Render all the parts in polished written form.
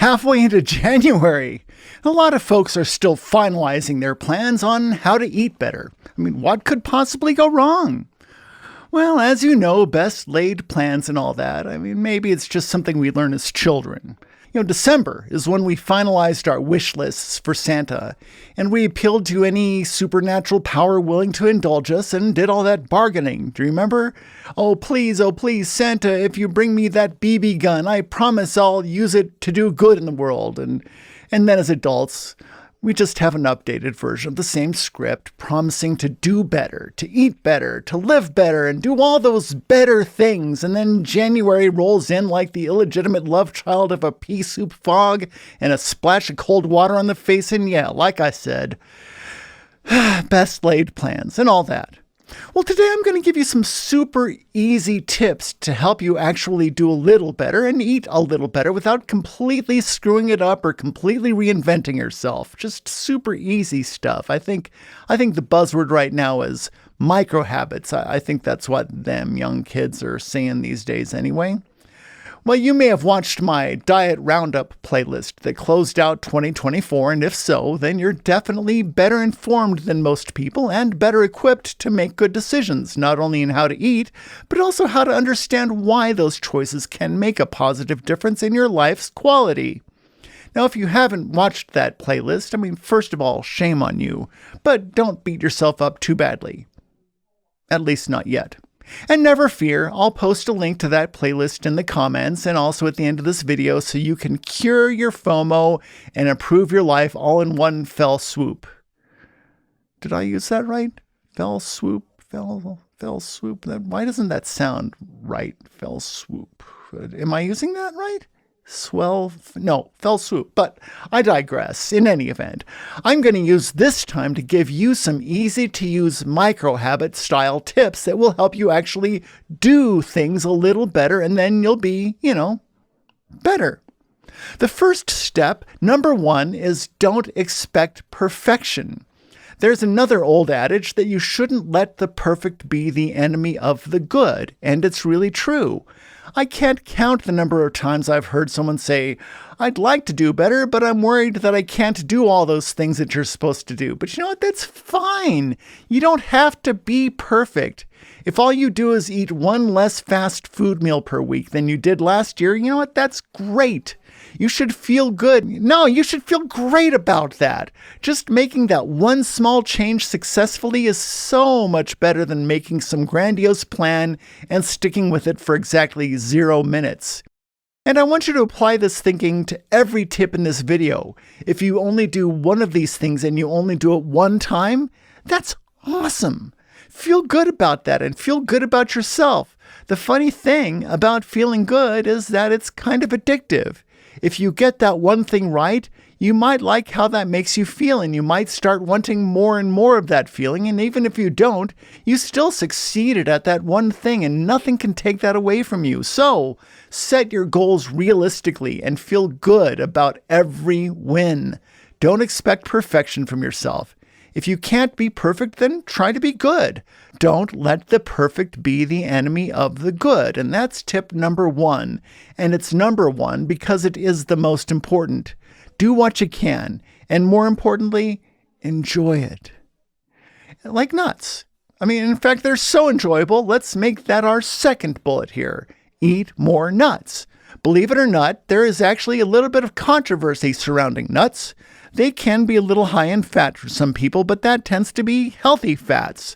halfway into January. A lot of folks are still finalizing their plans on how to eat better. I mean, what could possibly go wrong? Well, as you know, best laid plans and all that. I mean, maybe it's just something we learn as children. December is when we finalized our wish lists for Santa, and we appealed to any supernatural power willing to indulge us and did all that bargaining. Do you remember? Oh, please, Santa, if you bring me that BB gun, I promise I'll use it to do good in the world. And then as adults, we just have an updated version of the same script, promising to do better, to eat better, to live better, and do all those better things. And then January rolls in like the illegitimate love child of a pea soup fog and a splash of cold water on the face. And yeah, like I said, best laid plans and all that. Well, today I'm going to give you some super easy tips to help you actually do a little better and eat a little better without completely screwing it up or completely reinventing yourself. Just super easy stuff. I think the buzzword right now is micro habits. I think that's what them young kids are saying these days anyway. Well, you may have watched my Diet Roundup playlist that closed out 2024, and if so, then you're definitely better informed than most people and better equipped to make good decisions, not only in how to eat, but also how to understand why those choices can make a positive difference in your life's quality. Now, if you haven't watched that playlist, I mean, first of all, shame on you, but don't beat yourself up too badly. At least not yet. And never fear, I'll post a link to that playlist in the comments and also at the end of this video so you can cure your FOMO and improve your life all in one fell swoop. Did I use that right? Fell swoop? Fell swoop? Why doesn't that sound right? Fell swoop. Am I using that right? Fell swoop. But I digress. In any event, I'm going to use this time to give you some easy-to-use micro-habit style tips that will help you actually do things a little better, and then you'll be, better. The first step, number 1, is don't expect perfection. There's another old adage that you shouldn't let the perfect be the enemy of the good, and it's really true. I can't count the number of times I've heard someone say, I'd like to do better, but I'm worried that I can't do all those things that you're supposed to do. But you know what? That's fine. You don't have to be perfect. If all you do is eat one less fast food meal per week than you did last year, you know what? That's great. You should feel good. No, you should feel great about that. Just making that one small change successfully is so much better than making some grandiose plan and sticking with it for exactly 0 minutes. And I want you to apply this thinking to every tip in this video. If you only do one of these things and you only do it one time, that's awesome. Feel good about that and feel good about yourself. The funny thing about feeling good is that it's kind of addictive. If you get that one thing right, you might like how that makes you feel, and you might start wanting more and more of that feeling. And even if you don't, you still succeeded at that one thing, and nothing can take that away from you. So set your goals realistically and feel good about every win. Don't expect perfection from yourself. If you can't be perfect, then try to be good. Don't let the perfect be the enemy of the good. And that's tip number 1. And it's number 1 because it is the most important. Do what you can. And more importantly, enjoy it. Like nuts. I mean, in fact, they're so enjoyable. Let's make that our second bullet here. Eat more nuts. Believe it or not, there is actually a little bit of controversy surrounding nuts. They can be a little high in fat for some people, but that tends to be healthy fats.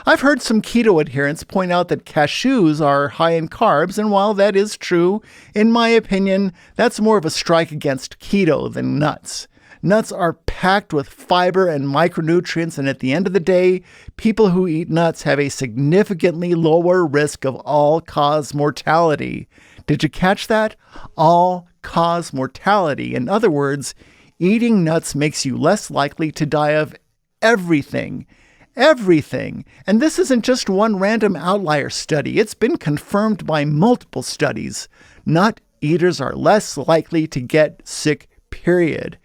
I've heard some keto adherents point out that cashews are high in carbs, and while that is true, in my opinion, that's more of a strike against keto than nuts. Nuts are packed with fiber and micronutrients, and at the end of the day, people who eat nuts have a significantly lower risk of all-cause mortality. Did you catch that? All-cause mortality. In other words, eating nuts makes you less likely to die of everything. Everything. And this isn't just one random outlier study. It's been confirmed by multiple studies. Nut eaters are less likely to get sick, period.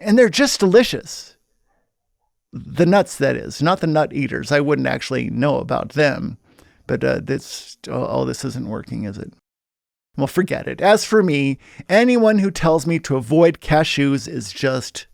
And they're just delicious. The nuts, that is, not the nut eaters. I wouldn't actually know about them. But this isn't working, is it? Well, forget it. As for me, anyone who tells me to avoid cashews is just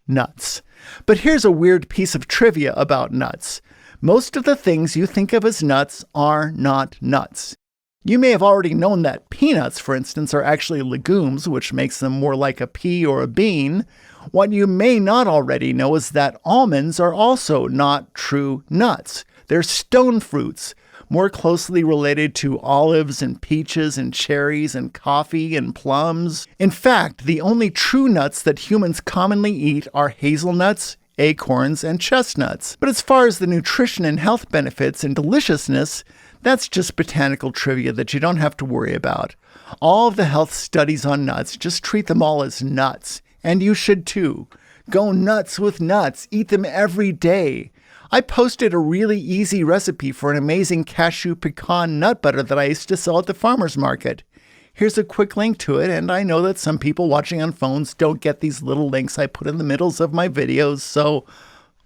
nuts. But here's a weird piece of trivia about nuts. Most of the things you think of as nuts are not nuts. You may have already known that peanuts, for instance, are actually legumes, which makes them more like a pea or a bean. What you may not already know is that almonds are also not true nuts. They're stone fruits, more closely related to olives and peaches and cherries and coffee and plums. In fact, the only true nuts that humans commonly eat are hazelnuts, acorns, and chestnuts. But as far as the nutrition and health benefits and deliciousness, that's just botanical trivia that you don't have to worry about. All of the health studies on nuts just treat them all as nuts. And you should too. Go nuts with nuts. Eat them every day. I posted a really easy recipe for an amazing cashew pecan nut butter that I used to sell at the farmer's market. Here's a quick link to it, and I know that some people watching on phones don't get these little links I put in the middles of my videos, so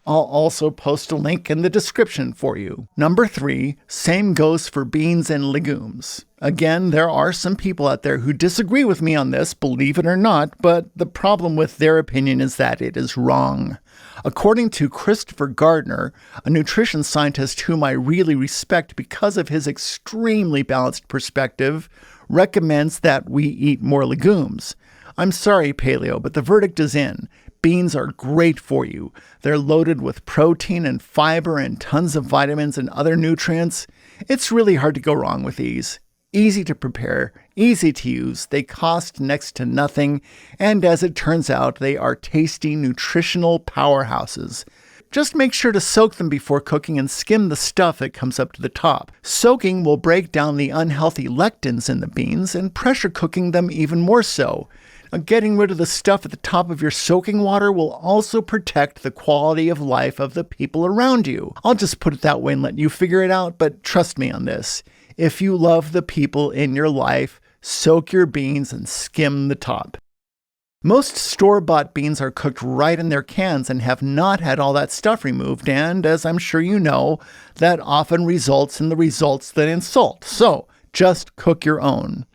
I'll also post a link in the description for you. Number 3, same goes for beans and legumes. Again, there are some people out there who disagree with me on this, believe it or not, but the problem with their opinion is that it is wrong. According to Christopher Gardner, a nutrition scientist whom I really respect because of his extremely balanced perspective, recommends that we eat more legumes. I'm sorry, paleo, but the verdict is in. Beans are great for you. They're loaded with protein and fiber and tons of vitamins and other nutrients. It's really hard to go wrong with these. Easy to prepare, easy to use, they cost next to nothing, and as it turns out, they are tasty, nutritional powerhouses. Just make sure to soak them before cooking and skim the stuff that comes up to the top. Soaking will break down the unhealthy lectins in the beans, and pressure cooking them even more so. Getting rid of the stuff at the top of your soaking water will also protect the quality of life of the people around you. I'll just put it that way and let you figure it out, but trust me on this. If you love the people in your life, soak your beans and skim the top. Most store-bought beans are cooked right in their cans and have not had all that stuff removed, and as I'm sure you know, that often results in the results that insult. So, just cook your own.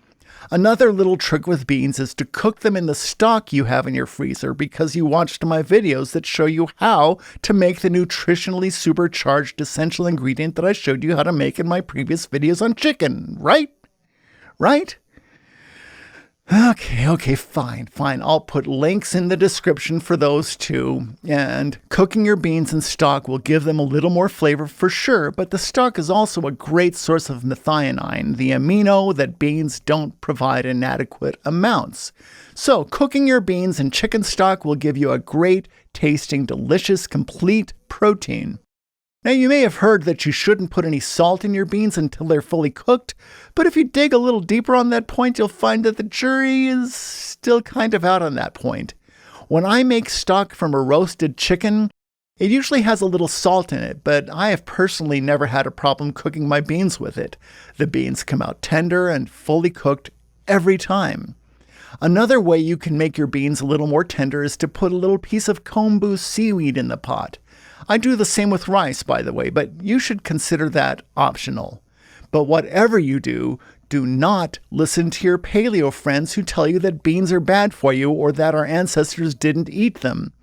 Another little trick with beans is to cook them in the stock you have in your freezer because you watched my videos that show you how to make the nutritionally supercharged essential ingredient that I showed you how to make in my previous videos on chicken, right? Right? Okay, fine. I'll put links in the description for those too. And cooking your beans in stock will give them a little more flavor for sure, but the stock is also a great source of methionine, the amino that beans don't provide in adequate amounts. So cooking your beans in chicken stock will give you a great tasting, delicious, complete protein. Now, you may have heard that you shouldn't put any salt in your beans until they're fully cooked, but if you dig a little deeper on that point, you'll find that the jury is still kind of out on that point. When I make stock from a roasted chicken, it usually has a little salt in it, but I have personally never had a problem cooking my beans with it. The beans come out tender and fully cooked every time. Another way you can make your beans a little more tender is to put a little piece of kombu seaweed in the pot. I do the same with rice, by the way, but you should consider that optional. But whatever you do, do not listen to your paleo friends who tell you that beans are bad for you or that our ancestors didn't eat them.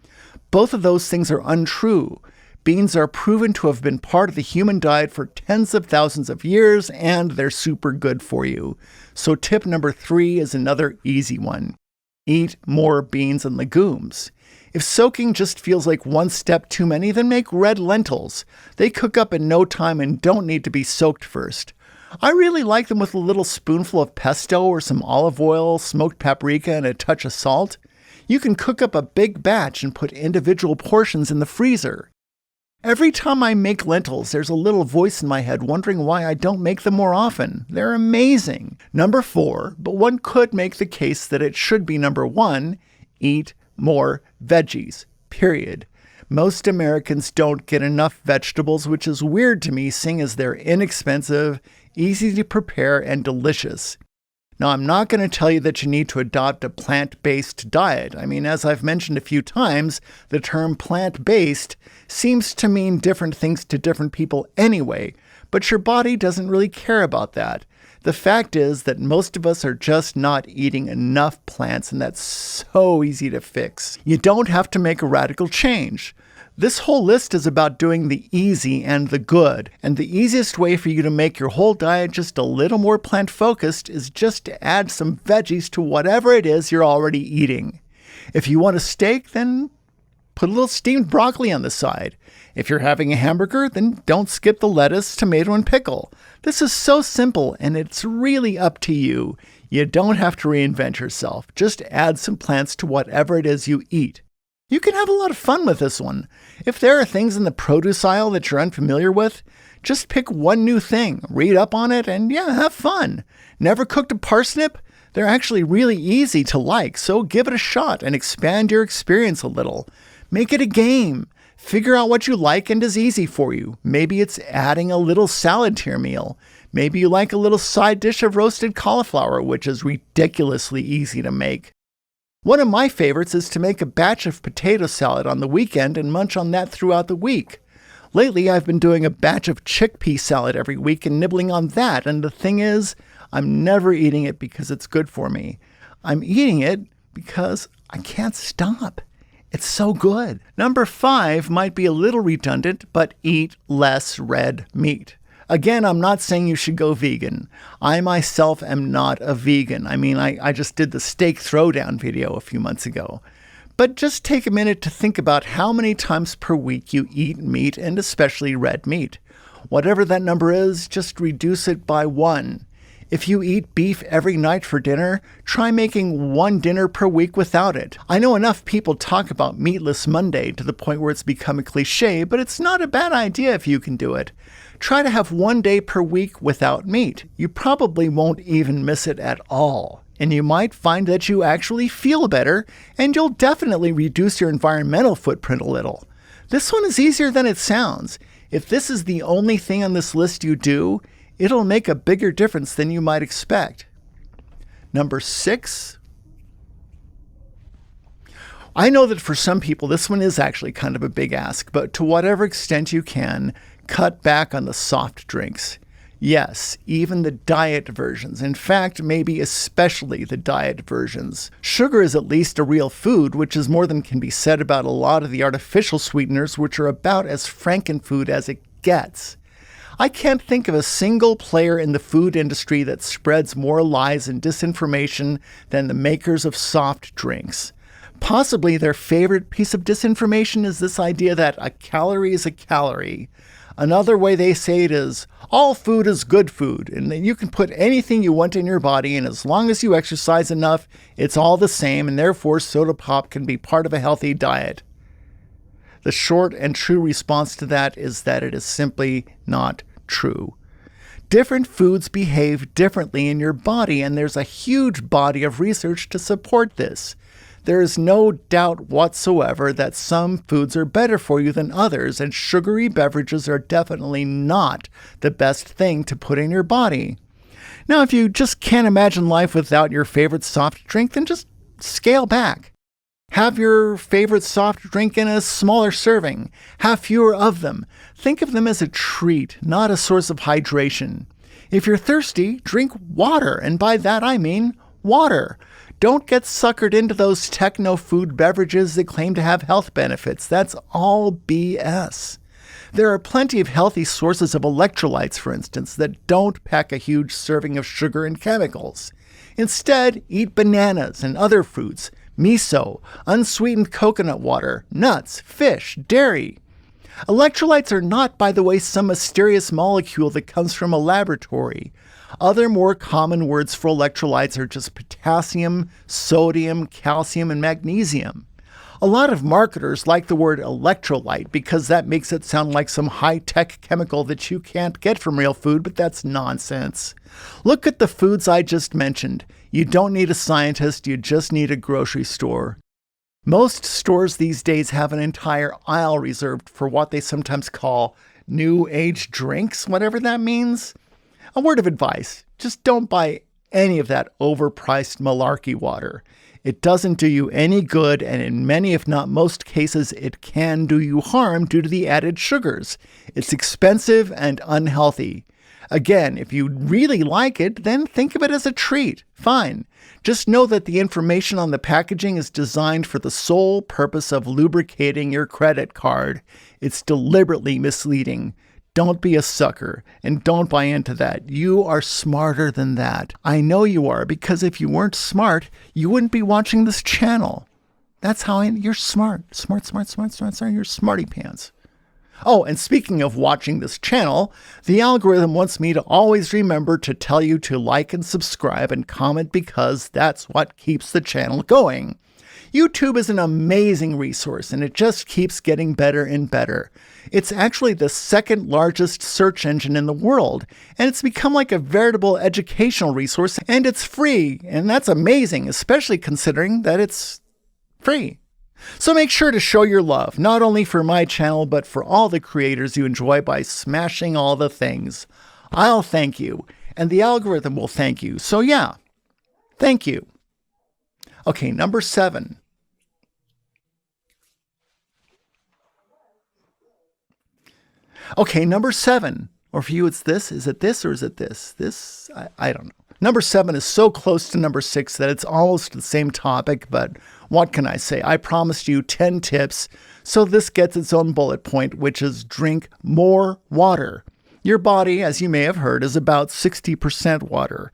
Both of those things are untrue. Beans are proven to have been part of the human diet for tens of thousands of years, and they're super good for you. So tip number 3 is another easy one. Eat more beans and legumes. If soaking just feels like one step too many, then make red lentils. They cook up in no time and don't need to be soaked first. I really like them with a little spoonful of pesto or some olive oil, smoked paprika, and a touch of salt. You can cook up a big batch and put individual portions in the freezer. Every time I make lentils, there's a little voice in my head wondering why I don't make them more often. They're amazing. Number 4, but one could make the case that it should be number 1, eat more veggies, period. Most Americans don't get enough vegetables, which is weird to me, seeing as they're inexpensive, easy to prepare, and delicious. Now, I'm not going to tell you that you need to adopt a plant-based diet. I mean, as I've mentioned a few times, the term plant-based seems to mean different things to different people anyway, but your body doesn't really care about that. The fact is that most of us are just not eating enough plants, and that's so easy to fix. You don't have to make a radical change. This whole list is about doing the easy and the good, and the easiest way for you to make your whole diet just a little more plant-focused is just to add some veggies to whatever it is you're already eating. If you want a steak, then put a little steamed broccoli on the side. If you're having a hamburger, then don't skip the lettuce, tomato, and pickle. This is so simple, and it's really up to you. You don't have to reinvent yourself. Just add some plants to whatever it is you eat. You can have a lot of fun with this one. If there are things in the produce aisle that you're unfamiliar with, just pick one new thing, read up on it, and have fun. Never cooked a parsnip? They're actually really easy to like, so give it a shot and expand your experience a little. Make it a game. Figure out what you like and is easy for you. Maybe it's adding a little salad to your meal. Maybe you like a little side dish of roasted cauliflower, which is ridiculously easy to make. One of my favorites is to make a batch of potato salad on the weekend and munch on that throughout the week. Lately, I've been doing a batch of chickpea salad every week and nibbling on that, and the thing is, I'm never eating it because it's good for me. I'm eating it because I can't stop. It's so good. Number 5 might be a little redundant, but eat less red meat. Again, I'm not saying you should go vegan. I myself am not a vegan. I just did the steak throwdown video a few months ago. But just take a minute to think about how many times per week you eat meat, and especially red meat. Whatever that number is, just reduce it by 1. If you eat beef every night for dinner, try making 1 dinner per week without it. I know enough people talk about Meatless Monday to the point where it's become a cliche, but it's not a bad idea if you can do it. Try to have 1 day per week without meat. You probably won't even miss it at all. And you might find that you actually feel better, and you'll definitely reduce your environmental footprint a little. This one is easier than it sounds. If this is the only thing on this list you do, it'll make a bigger difference than you might expect. Number 6. I know that for some people this one is actually kind of a big ask, but to whatever extent you can, cut back on the soft drinks. Yes, even the diet versions. In fact, maybe especially the diet versions. Sugar is at least a real food, which is more than can be said about a lot of the artificial sweeteners, which are about as frankenfood as it gets. I can't think of a single player in the food industry that spreads more lies and disinformation than the makers of soft drinks. Possibly their favorite piece of disinformation is this idea that a calorie is a calorie. Another way they say it is, all food is good food, and then you can put anything you want in your body, and as long as you exercise enough, it's all the same, and therefore soda pop can be part of a healthy diet. The short and true response to that is that it is simply not true. Different foods behave differently in your body, and there's a huge body of research to support this. There is no doubt whatsoever that some foods are better for you than others, and sugary beverages are definitely not the best thing to put in your body. Now, if you just can't imagine life without your favorite soft drink, then just scale back. Have your favorite soft drink in a smaller serving. Have fewer of them. Think of them as a treat, not a source of hydration. If you're thirsty, drink water, and by that I mean water. Don't get suckered into those techno-food beverages that claim to have health benefits. That's all BS. There are plenty of healthy sources of electrolytes, for instance, that don't pack a huge serving of sugar and chemicals. Instead, eat bananas and other fruits, miso, unsweetened coconut water, nuts, fish, dairy. Electrolytes are not, by the way, some mysterious molecule that comes from a laboratory. Other more common words for electrolytes are just potassium, sodium, calcium, and magnesium. A lot of marketers like the word electrolyte because that makes it sound like some high-tech chemical that you can't get from real food, but that's nonsense. Look at the foods I just mentioned. You don't need a scientist, you just need a grocery store. Most stores these days have an entire aisle reserved for what they sometimes call new age drinks, whatever that means. A word of advice, just don't buy any of that overpriced malarkey water. It doesn't do you any good, and in many, if not most cases, it can do you harm due to the added sugars. It's expensive and unhealthy. Again, if you really like it, then think of it as a treat. Fine. Just know that the information on the packaging is designed for the sole purpose of lubricating your credit card. It's deliberately misleading. Don't be a sucker and don't buy into that. You are smarter than that. I know you are, because if you weren't smart, you wouldn't be watching this channel. That's how you're smart. Smart. You're smarty pants. Oh, and speaking of watching this channel, the algorithm wants me to always remember to tell you to like and subscribe and comment, because that's what keeps the channel going. YouTube is an amazing resource, and it just keeps getting better and better. It's actually the second largest search engine in the world, and it's become like a veritable educational resource, and it's free, and that's amazing, especially considering that it's free. So make sure to show your love, not only for my channel, but for all the creators you enjoy, by smashing all the things. I'll thank you, and the algorithm will thank you. So yeah, thank you. Okay, number 7. Okay, number 7. Or for you, it's this. Is it this or is it this? This? I don't know. Number 7 is so close to number 6 that it's almost the same topic, but what can I say? I promised you 10 tips, so this gets its own bullet point, which is drink more water. Your body, as you may have heard, is about 60% water.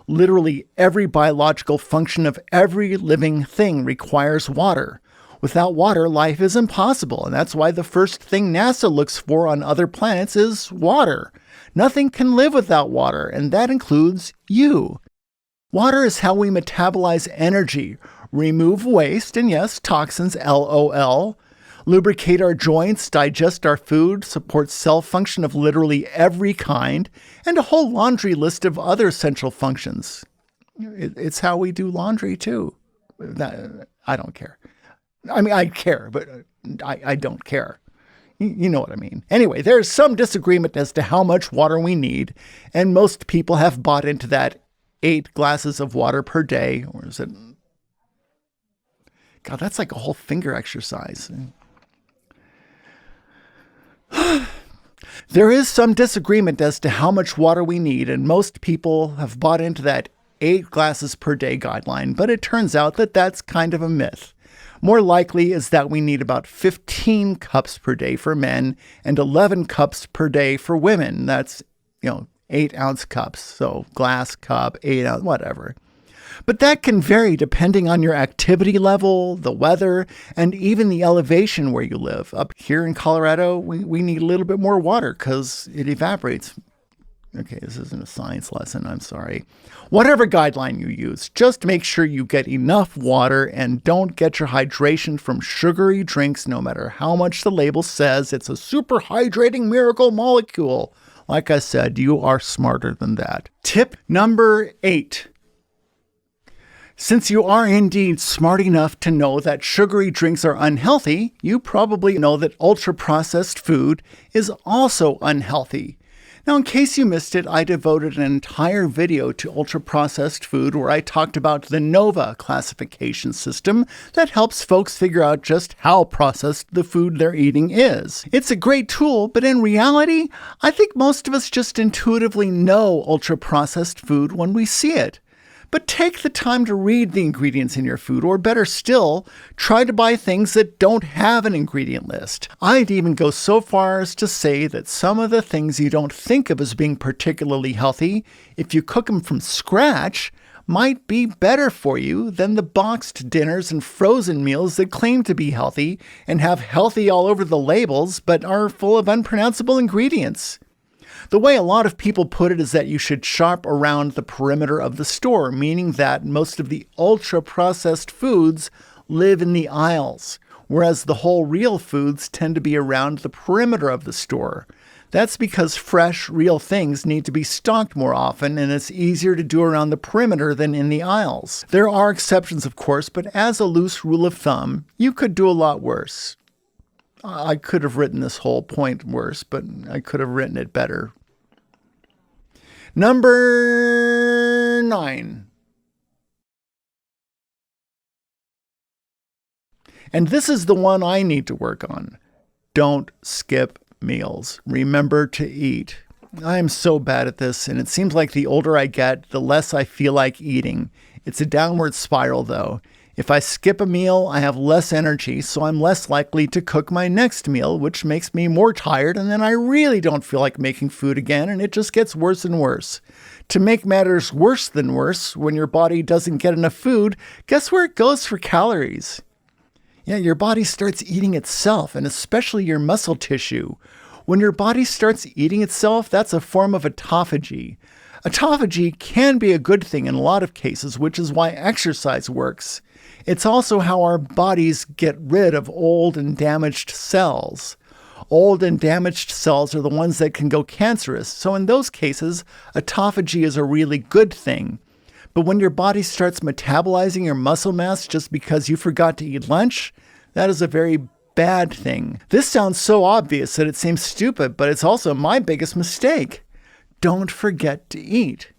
Literally every biological function of every living thing requires water. Without water, life is impossible, and that's why the first thing NASA looks for on other planets is water. Nothing can live without water, and that includes you. Water is how we metabolize energy, remove waste, and yes, toxins, LOL, lubricate our joints, digest our food, support cell function of literally every kind, and a whole laundry list of other essential functions. It's how we do laundry, too. I don't care. I mean, I care, but I don't care. You know what I mean. Anyway, there's some disagreement as to how much water we need, and most people have bought into that 8 glasses of water per day. Or is it? God, that's like a whole finger exercise. There is some disagreement as to how much water we need, and most people have bought into that 8 glasses per day guideline, but it turns out that that's kind of a myth. More likely is that we need about 15 cups per day for men and 11 cups per day for women. That's, 8-ounce cups. So glass cup, 8-ounce, whatever. But that can vary depending on your activity level, the weather, and even the elevation where you live. Up here in Colorado, we need a little bit more water because it evaporates. Okay, this isn't a science lesson, I'm sorry. Whatever guideline you use, just make sure you get enough water and don't get your hydration from sugary drinks, no matter how much the label says it's a super hydrating miracle molecule. Like I said, you are smarter than that. Tip number 8. Since you are indeed smart enough to know that sugary drinks are unhealthy, you probably know that ultra-processed food is also unhealthy. Now, in case you missed it, I devoted an entire video to ultra-processed food where I talked about the NOVA classification system that helps folks figure out just how processed the food they're eating is. It's a great tool, but in reality, I think most of us just intuitively know ultra-processed food when we see it. But take the time to read the ingredients in your food, or better still, try to buy things that don't have an ingredient list. I'd even go so far as to say that some of the things you don't think of as being particularly healthy, if you cook them from scratch, might be better for you than the boxed dinners and frozen meals that claim to be healthy and have healthy all over the labels but are full of unpronounceable ingredients. The way a lot of people put it is that you should shop around the perimeter of the store, meaning that most of the ultra-processed foods live in the aisles, whereas the whole real foods tend to be around the perimeter of the store. That's because fresh, real things need to be stocked more often, and it's easier to do around the perimeter than in the aisles. There are exceptions, of course, but as a loose rule of thumb, you could do a lot worse. I could have written this whole point worse, but I could have written it better. Number 9. And this is the one I need to work on. Don't skip meals. Remember to eat. I am so bad at this, and it seems like the older I get, the less I feel like eating. It's a downward spiral, though. If I skip a meal, I have less energy, so I'm less likely to cook my next meal, which makes me more tired, and then I really don't feel like making food again, and it just gets worse and worse. To make matters worse than worse, when your body doesn't get enough food, guess where it goes for calories? Yeah, your body starts eating itself, and especially your muscle tissue. When your body starts eating itself, that's a form of autophagy. Autophagy can be a good thing in a lot of cases, which is why exercise works. It's also how our bodies get rid of old and damaged cells. Old and damaged cells are the ones that can go cancerous, so in those cases, autophagy is a really good thing. But when your body starts metabolizing your muscle mass just because you forgot to eat lunch, that is a very bad thing. This sounds so obvious that it seems stupid, but it's also my biggest mistake. Don't forget to eat.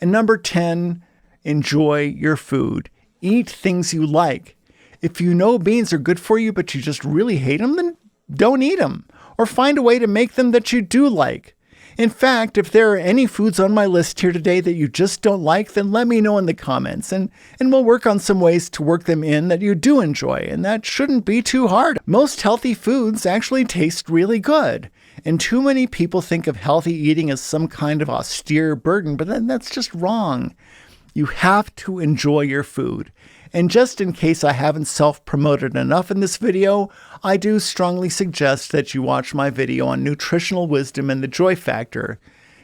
And number 10, enjoy your food. Eat things you like. If you know beans are good for you, but you just really hate them, then don't eat them. Or find a way to make them that you do like. In fact, if there are any foods on my list here today that you just don't like, then let me know in the comments, and we'll work on some ways to work them in that you do enjoy, and that shouldn't be too hard. Most healthy foods actually taste really good, and too many people think of healthy eating as some kind of austere burden, but then that's just wrong. You have to enjoy your food. And just in case I haven't self-promoted enough in this video, I do strongly suggest that you watch my video on nutritional wisdom and the joy factor.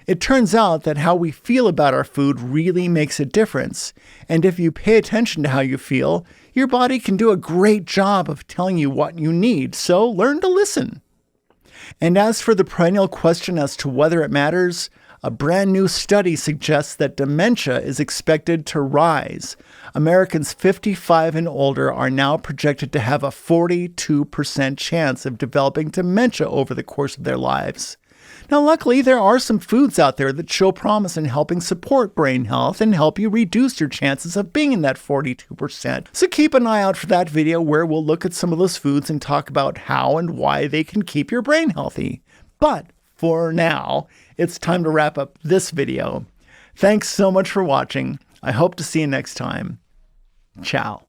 It turns out that how we feel about our food really makes a difference. And if you pay attention to how you feel, your body can do a great job of telling you what you need, so learn to listen. And as for the perennial question as to whether it matters, a brand new study suggests that dementia is expected to rise. Americans 55 and older are now projected to have a 42% chance of developing dementia over the course of their lives. Now, luckily, there are some foods out there that show promise in helping support brain health and help you reduce your chances of being in that 42%. So keep an eye out for that video where we'll look at some of those foods and talk about how and why they can keep your brain healthy. But for now, it's time to wrap up this video. Thanks so much for watching. I hope to see you next time. Ciao.